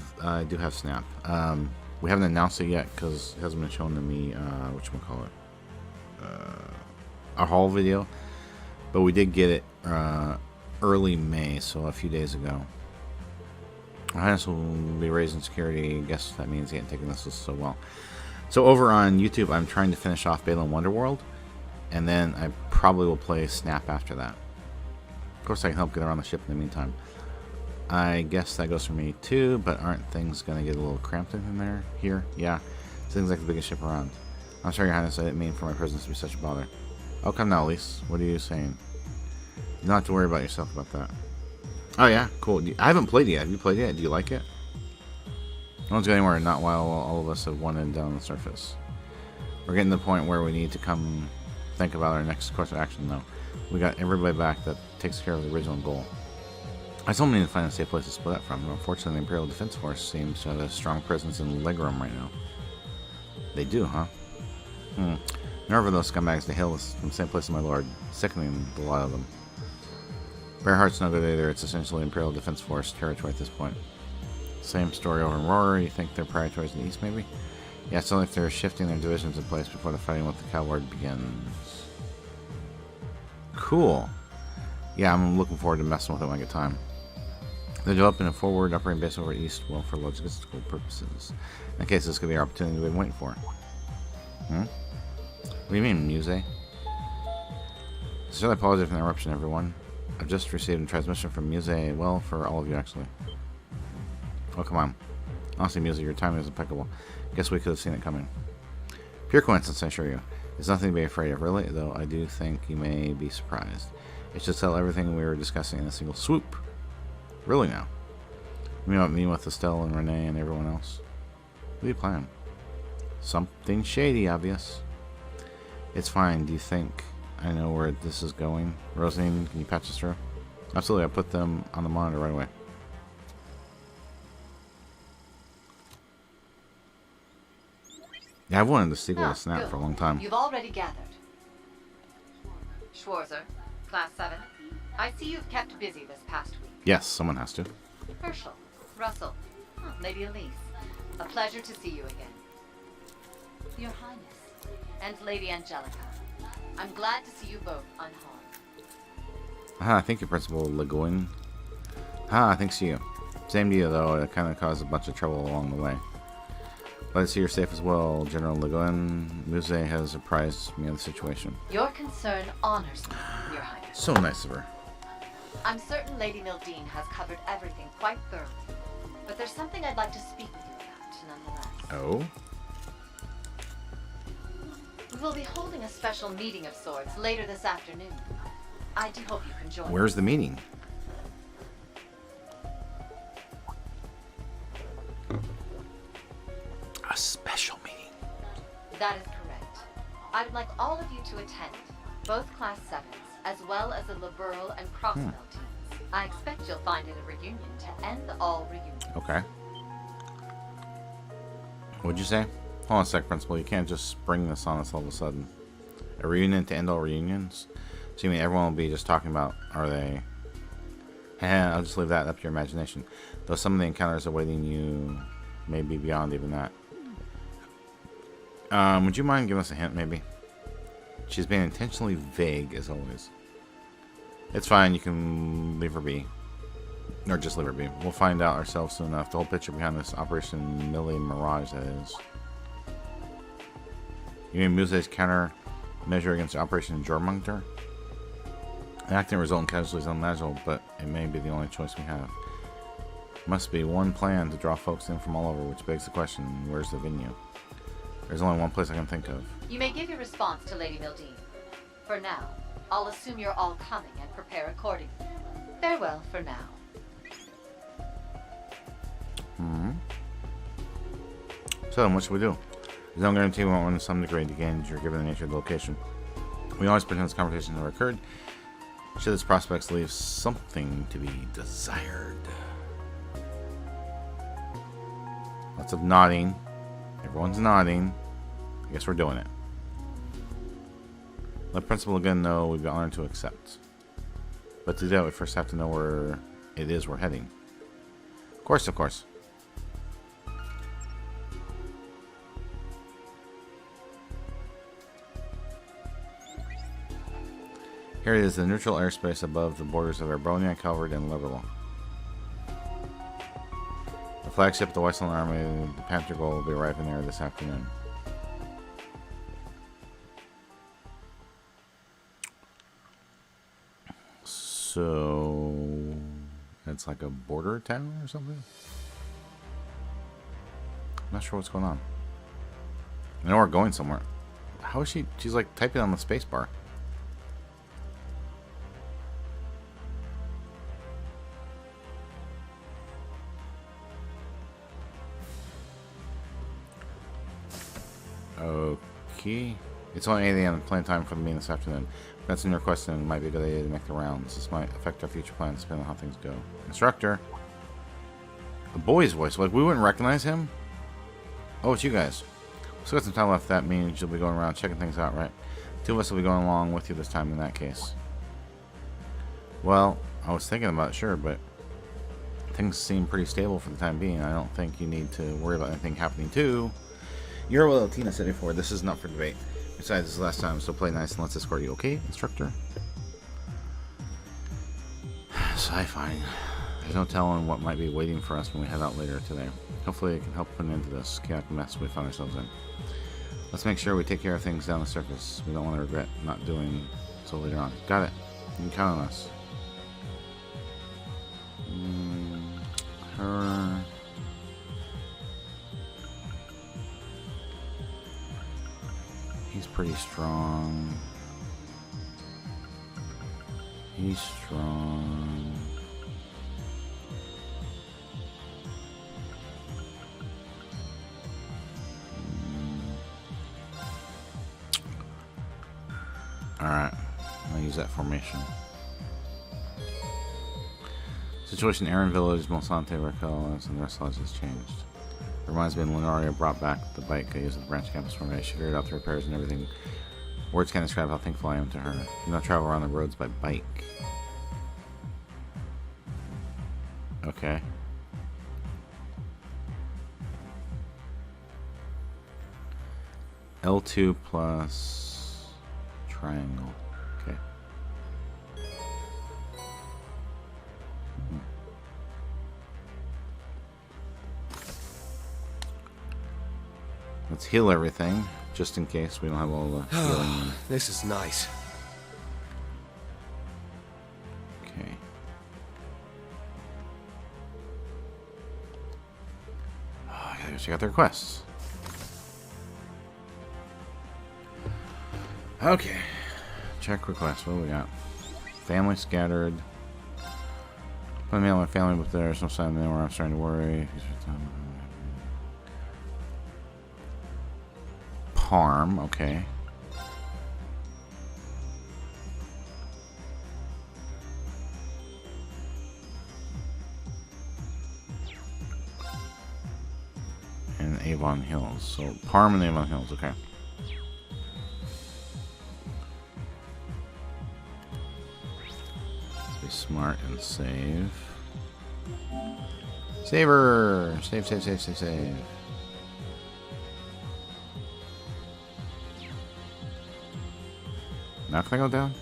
Snap. We haven't announced it yet because it hasn't been shown to me, whatchamacallit, our haul video. But we did get it early May, so a few days ago. Our Highness will be raising security. I guess that means he ain't taking this so well. So over on YouTube, I'm trying to finish off Balan Wonderworld, and then I probably will play Snap after that. Of course, I can help get around the ship in the meantime. I guess that goes for me too, but aren't things going to get a little cramped in there? Here? Yeah. Seems like the biggest ship around. I'm sorry, Your Highness, I didn't mean for my presence to be such a bother. Oh, come now, Elise. What are you saying? You don't have to worry about yourself about that. Oh, yeah? Cool. I haven't played it yet. Have you played it yet? Do you like it? No one's going anywhere, not while all of us have wanted down on the surface. We're getting to the point where we need to come think about our next course of action, though. We got everybody back that takes care of the original goal. I still need to find a safe place to split up from, but unfortunately the Imperial Defense Force seems to have a strong presence in Legroom right now. They do, huh? Nerve those scumbags to hail us from the same place as my lord. Sickening, the lot of them. Bearheart's no good either. It's essentially Imperial Defense Force territory at this point. Same story over in Roar. You think they're prioritize in the east, maybe? Yeah, it's only if they're shifting their divisions in place before the fighting with the Calward begins. Cool. Yeah, I'm looking forward to messing with it when I get time. They're developing a forward operating base over east, well, for logistical purposes. In case this could be our opportunity we've been waiting for. What do you mean, Muse? Sincerely apologize for the interruption, everyone. I've just received a transmission from Muse, well, for all of you, actually. Oh, come on. Honestly, Muse, your timing is impeccable. Guess we could have seen it coming. Pure coincidence, I assure you. There's nothing to be afraid of, really, though I do think you may be surprised. It should settle everything we were discussing in a single swoop. Really now? You know what I mean with Estelle and Renee and everyone else? What do you plan? Something shady, obvious. It's fine. Do you think I know where this is going? Rosine, can you patch us through? Absolutely, I'll put them on the monitor right away. Yeah, I've wanted the sequel to Snap for a long time. You've already gathered. Schwarzer, Class 7. I see you've kept busy this past week. Yes, someone has to. Herschel, Russell, Lady Elise. A pleasure to see you again. Your Highness, and Lady Angelica. I'm glad to see you both unharmed. Thank you, Principal Le Guin. Thanks to you. Same to you, though. It kind of caused a bunch of trouble along the way. Glad to see you're safe as well, General Le Guin. Muse has apprised me of the situation. Your concern honors me, Your Highness. So nice of her. I'm certain Lady Mildine has covered everything quite thoroughly. But there's something I'd like to speak with you about, nonetheless. Oh? We will be holding a special meeting of sorts later this afternoon. I do hope you can join. Where's the meeting? A special meeting. That is correct. I would like all of you to attend, both Class 7s, as well as the Liberal and Crossbell teams. I expect you'll find it a reunion to end all reunions. Okay. What'd you say? Hold on a sec, Principal. You can't just spring this on us all of a sudden. A reunion to end all reunions? So you mean everyone will be just talking about, are they... I'll just leave that up to your imagination. Though some of the encounters awaiting you may be beyond even that. Would you mind giving us a hint, maybe? She's being intentionally vague, as always. It's fine, you can leave her be. Or just leave her be. We'll find out ourselves soon enough. The whole picture behind this Operation Millie Mirage, that is. You mean Muse's countermeasure against Operation Jormungandr? An accident result in casualties unimaginable, but it may be the only choice we have. Must be one plan to draw folks in from all over, which begs the question, where's the venue? There's only one place I can think of. You may give your response to Lady Mildine. For now, I'll assume you're all coming and prepare accordingly. Farewell for now. So then what should we do? There's no guarantee we won't run to some degree to danger given the nature of the location. We always pretend this conversation never occurred. Should this prospects leave something to be desired? Lots of nodding. Everyone's nodding. I guess we're doing it. Let Principal again know we've been honored to accept. But to do that, we first have to know where it is we're heading. Of course, of course. Here it is, the neutral airspace above the borders of Erbonia, Calvert, and Leverlow. The flagship of the Westland Army, the Panther Goal, will be arriving there this afternoon. So... it's like a border town or something? I'm not sure what's going on. I know we're going somewhere. How is she? She's like typing on the space bar. Okay. It's only 8 a.m. Plan time for the meeting this afternoon. If that's in your question, it might be a good idea to make the rounds. This might affect our future plans depending on how things go. Instructor. The boy's voice. Like, we wouldn't recognize him? Oh, it's you guys. We still got some time left. That means you'll be going around checking things out, right? 2 of us will be going along with you this time in that case. Well, I was thinking about it, sure, but things seem pretty stable for the time being. I don't think you need to worry about anything happening to... You're what Tina said before. This is not for debate. Besides, this is the last time, so play nice and let's escort you. Okay, instructor? Sci-fi. There's no telling what might be waiting for us when we head out later today. Hopefully it can help put an end to this chaotic mess we found ourselves in. Let's make sure we take care of things down the surface. We don't want to regret not doing so later on. Got it. You can count on us. Her... He's pretty pretty strong. He's strong. Alright, I'll use that formation. Situation Aaron Village, Monsante, Raquel, and the rest of the lodge has changed. It reminds me when Lunaria brought back the bike I used at the branch campus formation. She figured out the repairs and everything. Words can't describe how thankful I am to her. Do not travel around the roads by bike. Okay. L2 plus triangle. Okay. Let's heal everything, just in case we don't have all the healing. This is nice. Okay. Oh, I gotta go check out their quests. Okay. Check requests. What do we got? Family scattered. Put me on my family, but there's no sign there where I'm starting to worry. Parm, okay. And Avon Hills. So Parm and Avon Hills, okay. Let's be smart and save. Save her! Save, save, save, save, save. Now can I go down?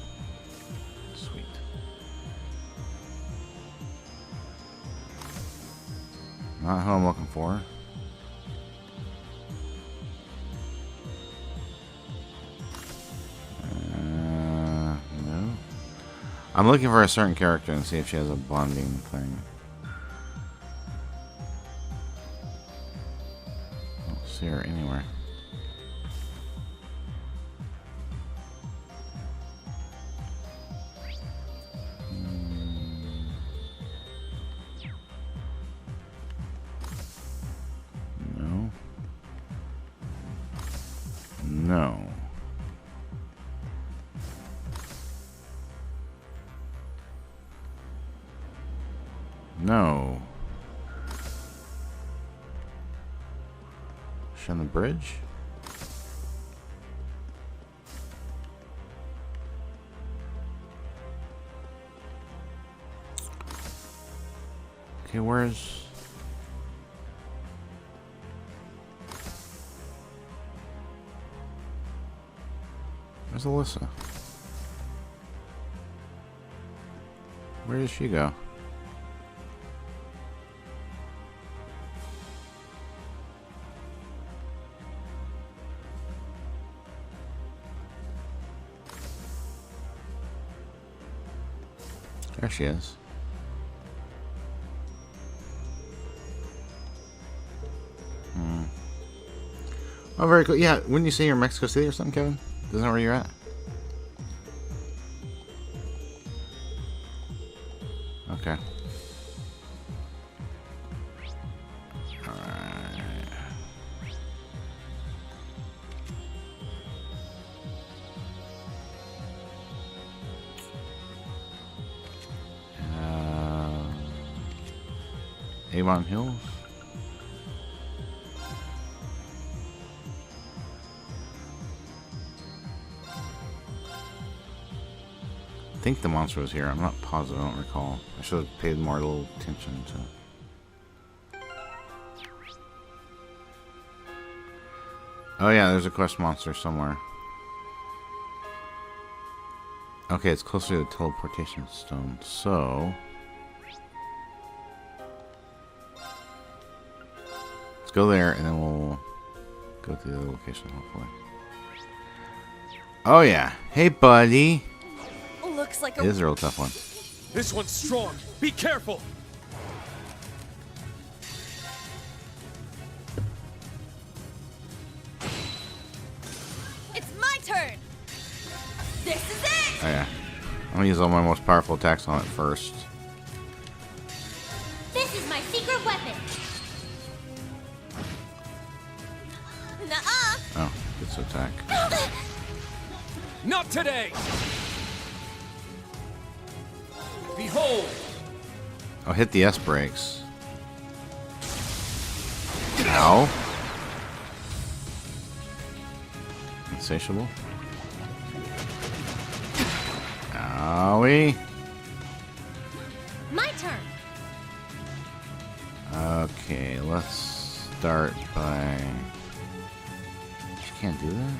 Sweet. Not who I'm looking for. No. I'm looking for a certain character and see if she has a bonding thing. I don't see her anywhere. No. No. Is she on the bridge? Okay, where's... Where's Alyssa? Where did she go? There she is. Oh, very cool. Yeah, wouldn't you say you're in Mexico City or something, Kevin? Isn't that where you're at? Okay. Alright. Avon Hills? I think the monster was here. I'm not positive. I don't recall. I should have paid more little attention to. Oh yeah, there's a quest monster somewhere. Okay, it's closer to the teleportation stone. So let's go there, and then we'll go to the other location. Hopefully. Oh yeah. Hey, buddy. Looks like It is a real tough one. This one's strong. Be careful. It's my turn. gonna use all my most powerful attacks on it first. This is my secret weapon. Nuh-uh. Oh, gets to attack. Not today! Behold! Oh, hit the S brakes. Ow. Insatiable. Owie. My turn. Okay, let's start by... She can't do that?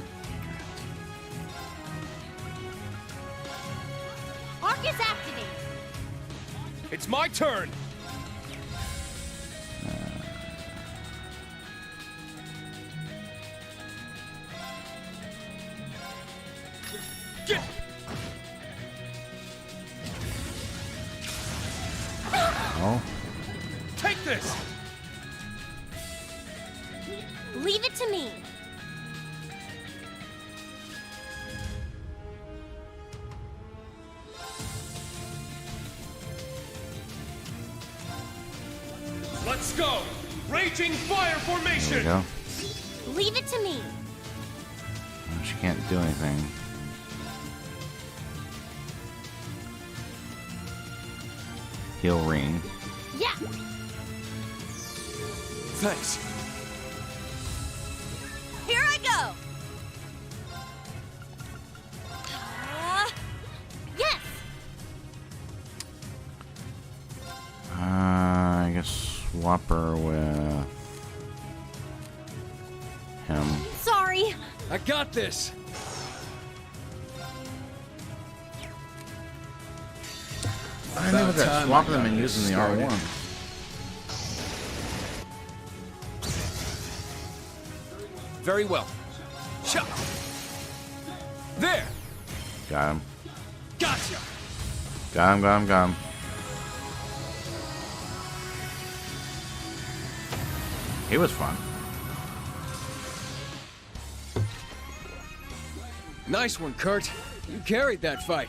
Arcus activated. It's my turn! Get! Oh. Take this! Leave it to me. Let's go! Raging fire There we formation! go. Leave it to me. Oh, she can't do anything. Heal ring. Yeah. Thanks. Here I go! Yes. I guess swap her with him. Sorry. I got this! I know that. Swapping them and using the R1. Very well. Chop! There! Got him. Gotcha! Got him, got him, got him. He was fun. Nice one, Kurt. You carried that fight.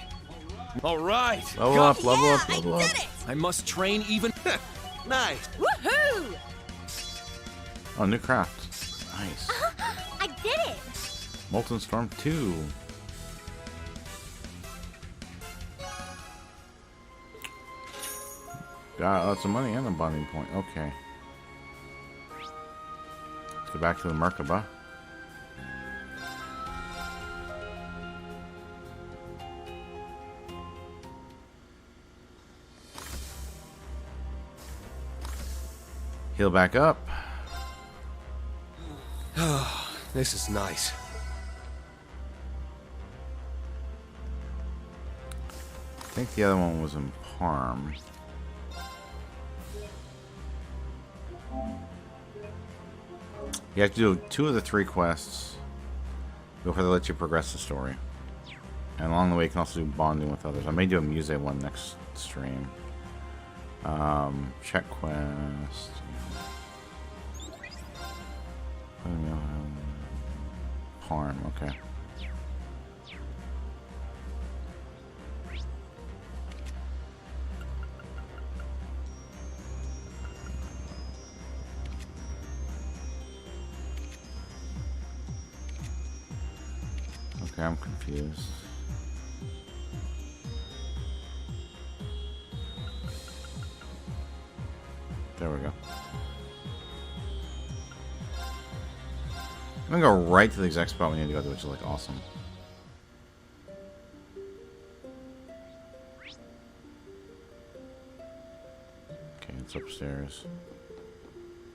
All right. Level up, level up, level up. I must train even. Nice. Woohoo! Oh, new craft. Nice. I did it. Molten Storm 2. Got lots of money and a bonding point. Okay. Let's go back to the Merkaba. Heal back up. This is nice. I think the other one was in Parm. You have to do 2 of the 3 quests before they let you progress the story. And along the way, you can also do bonding with others. I may do a Muse one next stream. Check quest. Parm, okay. Okay, I'm confused. There we go. I'm gonna go right to the exact spot we need to go to, which is like awesome. Okay, it's upstairs.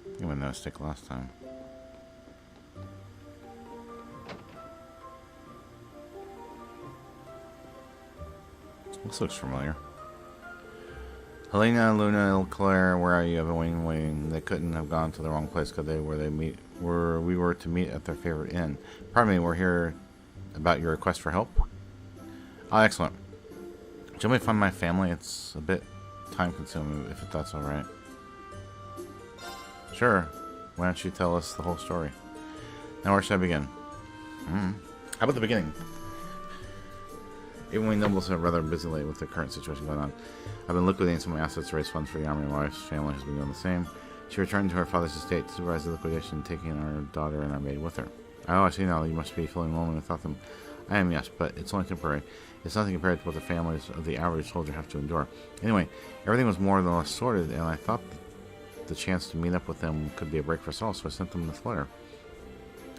I think I made that stick last time. This looks familiar. Helena, Luna, Claire, where are you? I've been waiting. They couldn't have gone to the wrong place because we were to meet at their favorite inn. Pardon me, we're here about your request for help. Oh, excellent. Do you want me to find my family? It's a bit time-consuming, if that's all right. Sure. Why don't you tell us the whole story? Now, where should I begin? How about the beginning? Even when Nobles are rather busy lately with the current situation going on. I've been liquidating some of my assets to raise funds for the army. My wife's family has been doing the same. She returned to her father's estate to supervise the liquidation, taking our daughter and our maid with her. Oh, I see now. You must be feeling lonely without them. I am, yes, but it's only temporary. It's nothing compared to what the families of the average soldier have to endure. Anyway, everything was more than less sorted, and I thought the chance to meet up with them could be a break for us all, so I sent them this letter.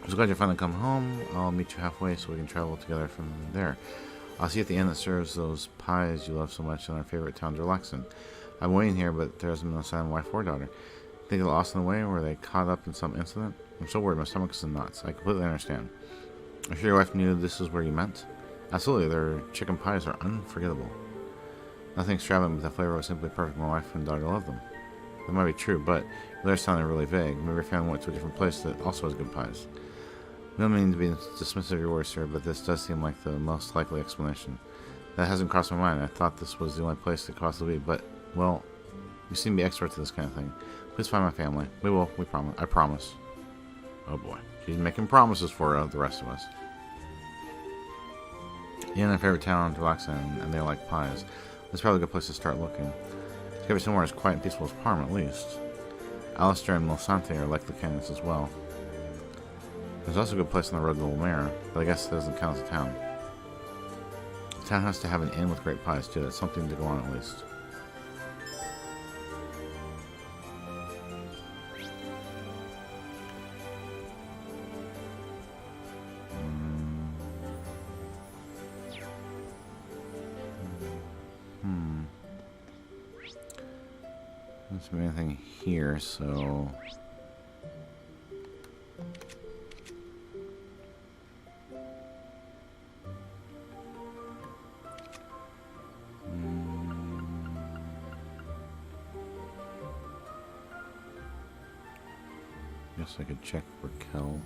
I was glad you finally come home. I'll meet you halfway so we can travel together from there. I'll see you at the inn that serves those pies you love so much in our favorite town, Relaxin. I'm waiting here, but there hasn't been a sign of wife or daughter. Think they lost in the way, or were they caught up in some incident? I'm so worried, my stomach is in knots. I completely understand. I'm sure your wife knew this is where you meant. Absolutely, their chicken pies are unforgettable. Nothing extravagant, but the flavor was simply perfect. My wife and daughter love them. That might be true, but the letter sounded really vague. Maybe your family went to a different place that also has good pies. I don't mean to be dismissive of your words, sir, but this does seem like the most likely explanation. That hasn't crossed my mind. I thought this was the only place it could possibly be, but, well, you seem to be experts at this kind of thing. Please find my family. We will. We promise. I promise. Oh boy. She's making promises for the rest of us. Yeah, in their favorite town, Relaxin, and they like pies. That's probably a good place to start looking. It's gotta be somewhere as quiet and peaceful as Parm, at least. Alistair and Milsante are likely candidates as well. There's also a good place on the road to Lumiere, but I guess it doesn't count as a town. The town has to have an inn with great pies, too. That's something to go on, at least. Doesn't have anything here, so... Guess I could check Raquel.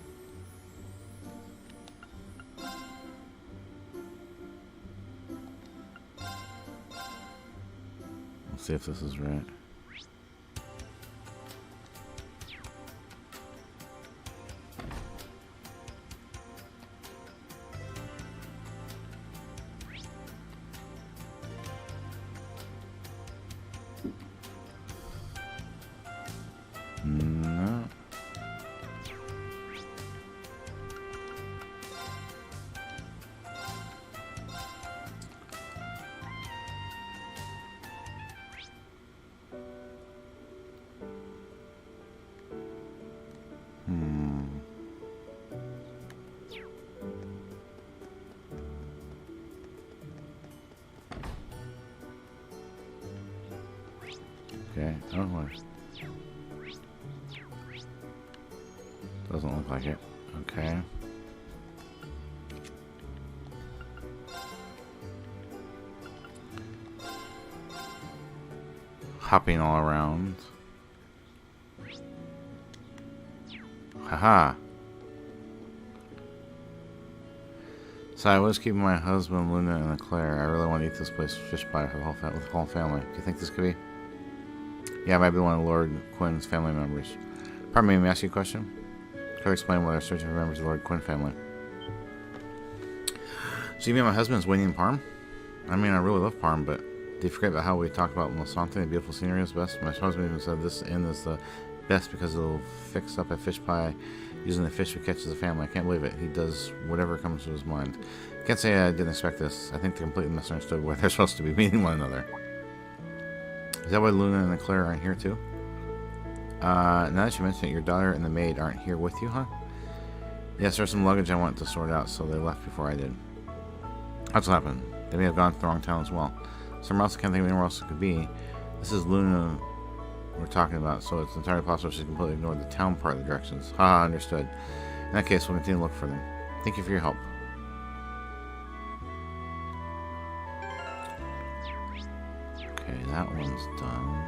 Let's see if this is right. No. Okay, oh boy. Doesn't look like it. Okay. Hopping all around. Haha. So I was keeping my husband, Luna, and Claire. I really want to eat this place fish pie for with the whole family. Do you think this could be? Yeah, it might be one of Lord Quinn's family members. Pardon me, let me ask you a question. Could you explain why they're searching for members of the Lord Quinn family? So you mean my husband's waiting in Parm? I mean, I really love Parm, but did you forget about how we talked about Milsante, the beautiful scenery is best? My husband even said this inn is the best because it'll fix up a fish pie using the fish we catch as a family. I can't believe it. He does whatever comes to his mind. Can't say I didn't expect this. I think they completely misunderstood where they're supposed to be meeting one another. Is that why Luna and Claire aren't here too? Now that you mention it, your daughter and the maid aren't here with you, huh? Yes, there's some luggage I want to sort out, so they left before I did. That's what happened. They may have gone to the wrong town as well. Somewhere else, I can't think of anywhere else it could be. This is Luna we're talking about, so it's entirely possible she completely ignored the town part of the directions. Haha, understood. In that case, we'll continue to look for them. Thank you for your help. Okay, that one's done.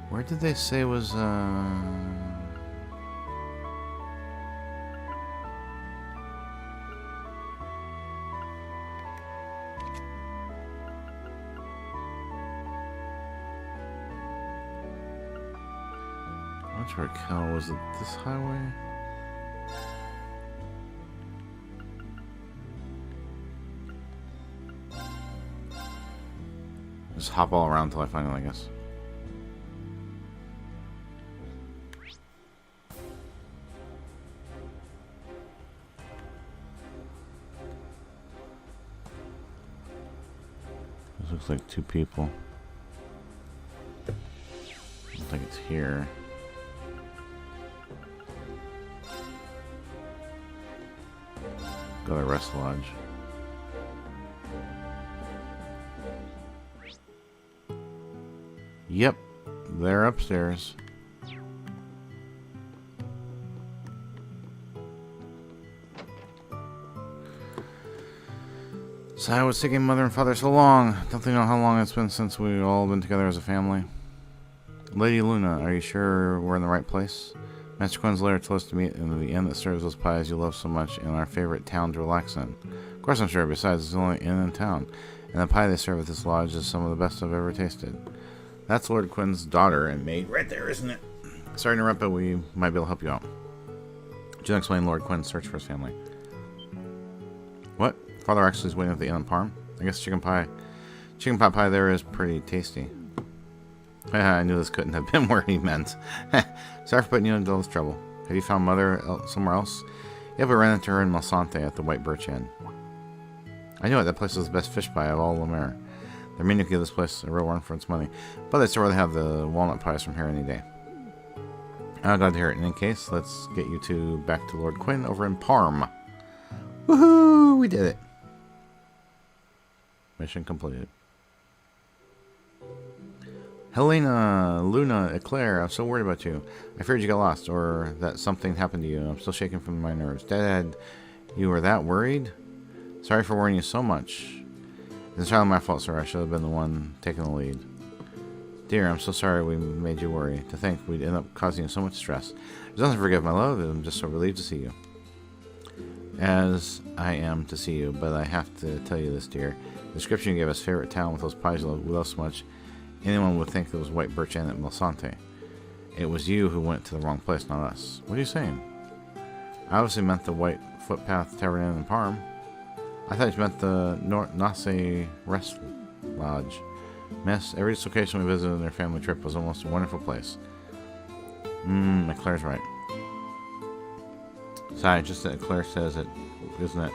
Where did they say was, Which Raquel? Was it this highway? Just hop all around until I find it, I guess. This looks like 2 people. I don't think it's here. Go to Rest Lodge. Yep, they're upstairs. So I was seeking mother and father so long. Don't know how long it's been since we've all been together as a family. Lady Luna, are you sure we're in the right place? Master Quinn's lair told us to meet in the inn that serves those pies you love so much in our favorite town to relax in. Of course I'm sure, besides it's the only inn in town. And the pie they serve at this lodge is some of the best I've ever tasted. That's Lord Quinn's daughter and maid right there, isn't it? Sorry to interrupt, but we might be able to help you out. Jill explained Lord Quinn's search for his family. What? Father actually is waiting at the inn in Parm? I guess chicken pot pie there is pretty tasty. I knew this couldn't have been what he meant. Sorry for putting you into all this trouble. Have you found Mother somewhere else? Yep, I ran into her in Malsante at the White Birch Inn. I knew it. That place was the best fish pie of all Lumiere. They're meaning to give this place a real run for its money, but they'd still rather have the walnut pies from here any day. I'm glad to hear it. In any case, let's get you two back to Lord Quinn over in Parm. Woohoo! We did it. Mission completed. Helena, Luna, Eclair, I'm so worried about you. I feared you got lost, or that something happened to you. I'm still shaking from my nerves. Dad, you were that worried? Sorry for worrying you so much. It's entirely my fault, sir. I should have been the one taking the lead. Dear, I'm so sorry we made you worry. To think we'd end up causing you so much stress. There's nothing to forgive, my love. I'm just so relieved to see you. As I am to see you, but I have to tell you this, dear. The description you gave us, favorite town with those pies we love so much, anyone would think it was White Birch Inn at Malsante. It was you who went to the wrong place, not us. What are you saying? I obviously meant the White Footpath Tavern Inn in Parm. I thought you meant the Nasse Rest Lodge. Miss, every location we visited in their family trip was almost a wonderful place. Eclair's right. Sorry, just that Eclair says it, isn't it?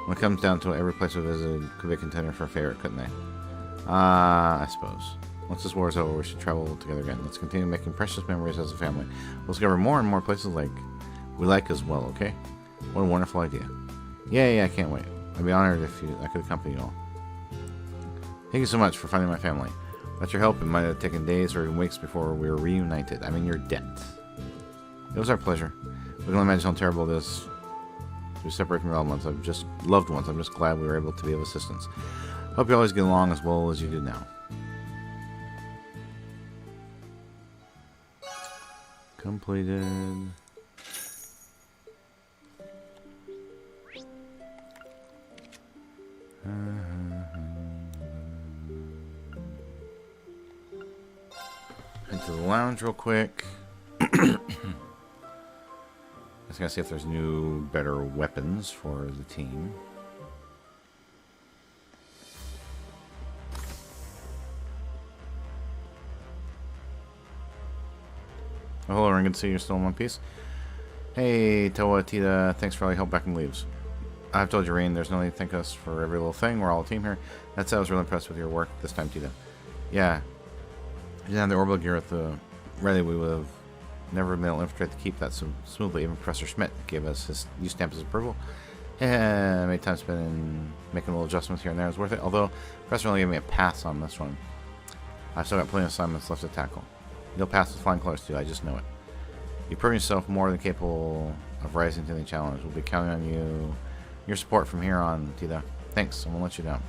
When it comes down to it, every place we visited could be a contender for a favorite, couldn't they? I suppose. Once this war is over, we should travel together again. Let's continue making precious memories as a family. We'll discover more and more places we like as well, okay? What a wonderful idea. Yeah, I can't wait. I'd be honored if I could accompany you all. Thank you so much for finding my family. Without your help, it might have taken days or even weeks before we were reunited. I'm in your debt. It was our pleasure. We can only imagine how terrible it is to be separated from your loved ones. I'm just glad we were able to be of assistance. Hope you always get along as well as you do now. Completed. Head to the lounge real quick. Just gotta see if there's new, better weapons for the team. Oh, hello, Ring. Good to see you're still in one piece. Hey, Toa, Tita, thanks for all your help back in Leaves. I've told you, Rain, there's no need to thank us for every little thing. We're all a team here. That said, I was really impressed with your work this time, Tita. Yeah. If you didn't have the orbital gear at the ready, we would have never been able to infiltrate to keep that so smoothly. Even Professor Schmidt gave us his stamp his approval. Yeah, made time spent in making little adjustments here and there. It was worth it. Although, Professor only gave me a pass on this one. I've still got plenty of assignments left to tackle. You'll pass with flying colors too, I just know it. You've proven yourself more than capable of rising to any challenge. We'll be counting on your support from here on, Tita. Thanks, I won't let you down.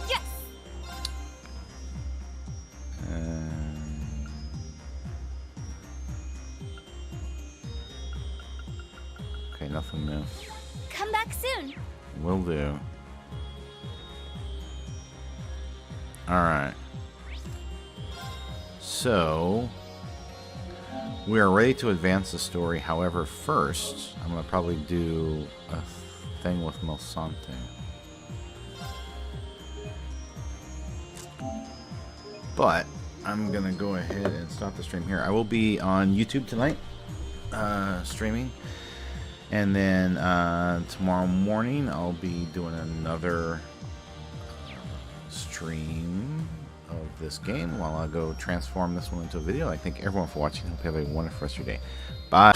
Yes. Okay, nothing new. Come back soon. Will do. Alright. So, we are ready to advance the story. However, first, I'm going to probably do a thing with Melsante. But I'm gonna go ahead and stop the stream here. I will be on YouTube tonight, streaming, and then tomorrow morning I'll be doing another stream of this game while I go transform this one into a video. I thank everyone for watching. Hope you have a wonderful rest of your day. Bye.